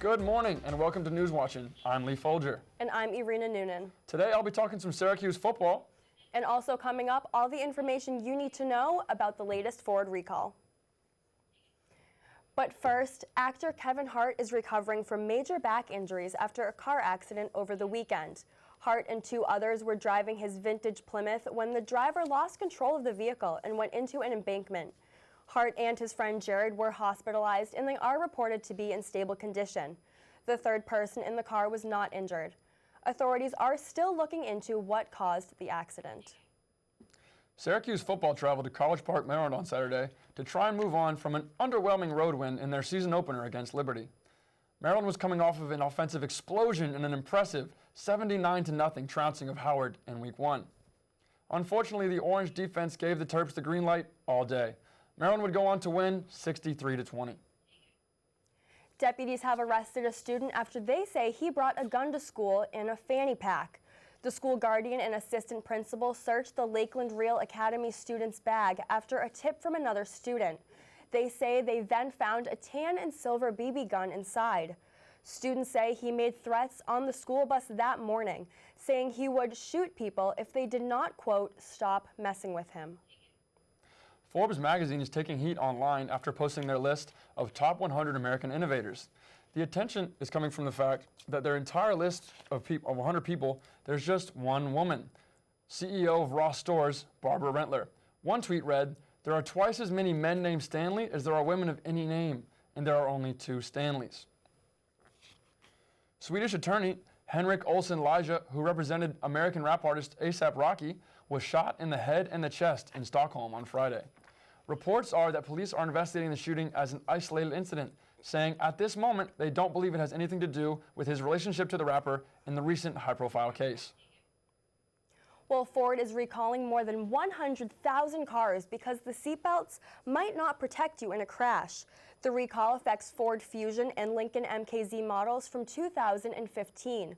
Good morning and welcome to News Watching. I'm Lee Folger. And I'm Irina Noonan. Today I'll be talking some Syracuse football. And also coming up, all the information you need to know about the latest Ford recall. But first, actor Kevin Hart is recovering from major back injuries after a car accident over the weekend. Hart and two others were driving his vintage Plymouth when the driver lost control of the vehicle and went into an embankment. Hart and his friend Jared were hospitalized and they are reported to be in stable condition. The third person in the car was not injured. Authorities are still looking into what caused the accident. Syracuse football traveled to College Park, Maryland on Saturday to try and move on from an underwhelming road win in their season opener against Liberty. Maryland was coming off of an offensive explosion in an impressive 79-0 trouncing of Howard in Week 1. Unfortunately, the Orange defense gave the Terps the green light all day. Maryland would go on to win 63-20. Deputies have arrested a student after they say he brought a gun to school in a fanny pack. The school guardian and assistant principal searched the Lakeland Real Academy student's bag after a tip from another student. They say they then found a tan and silver BB gun inside. Students say he made threats on the school bus that morning, saying he would shoot people if they did not, quote, stop messing with him. Forbes magazine is taking heat online after posting their list of top 100 American innovators. The attention is coming from the fact that their entire list of 100 people, there's just one woman, CEO of Ross Stores, Barbara Rentler. One tweet read, "There are twice as many men named Stanley as there are women of any name, and there are only 2 Stanleys." Swedish attorney Henrik Olsen Elijah, who represented American rap artist A$AP Rocky, was shot in the head and the chest in Stockholm on Friday. Reports are that police are investigating the shooting as an isolated incident, saying at this moment they don't believe it has anything to do with his relationship to the rapper in the recent high-profile case. Well, Ford is recalling more than 100,000 cars because the seatbelts might not protect you in a crash. The recall affects Ford Fusion and Lincoln MKZ models from 2015.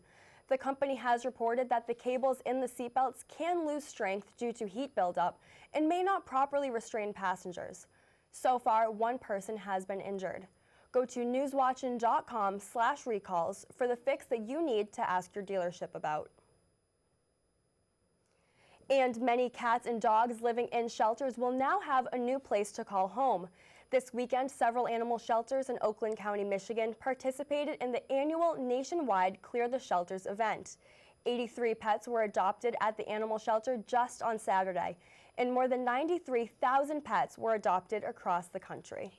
The company has reported that the cables in the seatbelts can lose strength due to heat buildup and may not properly restrain passengers. So far, one person has been injured. Go to newswatching.com/recalls for the fix that you need to ask your dealership about. And many cats and dogs living in shelters will now have a new place to call home. This weekend, several animal shelters in Oakland County, Michigan participated in the annual nationwide Clear the Shelters event. 83 pets were adopted at the animal shelter just on Saturday, and more than 93,000 pets were adopted across the country.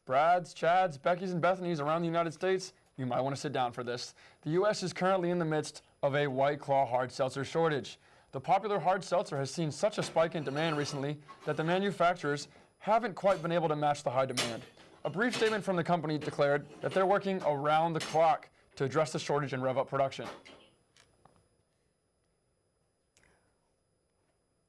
Brads, Chads, Beckys, and Bethany's around the United States, you might want to sit down for this. The U.S. is currently in the midst of a White Claw hard seltzer shortage. The popular hard seltzer has seen such a spike in demand recently that the manufacturers haven't quite been able to match the high demand. A brief statement from the company declared that they're working around the clock to address the shortage and rev up production.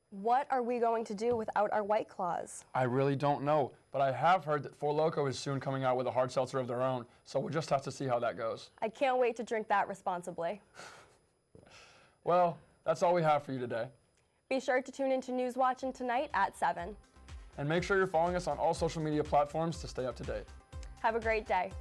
What are we going to do without our White Claws? I really don't know, but I have heard that Four Loko is soon coming out with a hard seltzer of their own, so we'll just have to see how that goes. I can't wait to drink that responsibly. Well, that's all we have for you today. Be sure to tune into News Watching tonight at 7. And make sure you're following us on all social media platforms to stay up to date. Have a great day.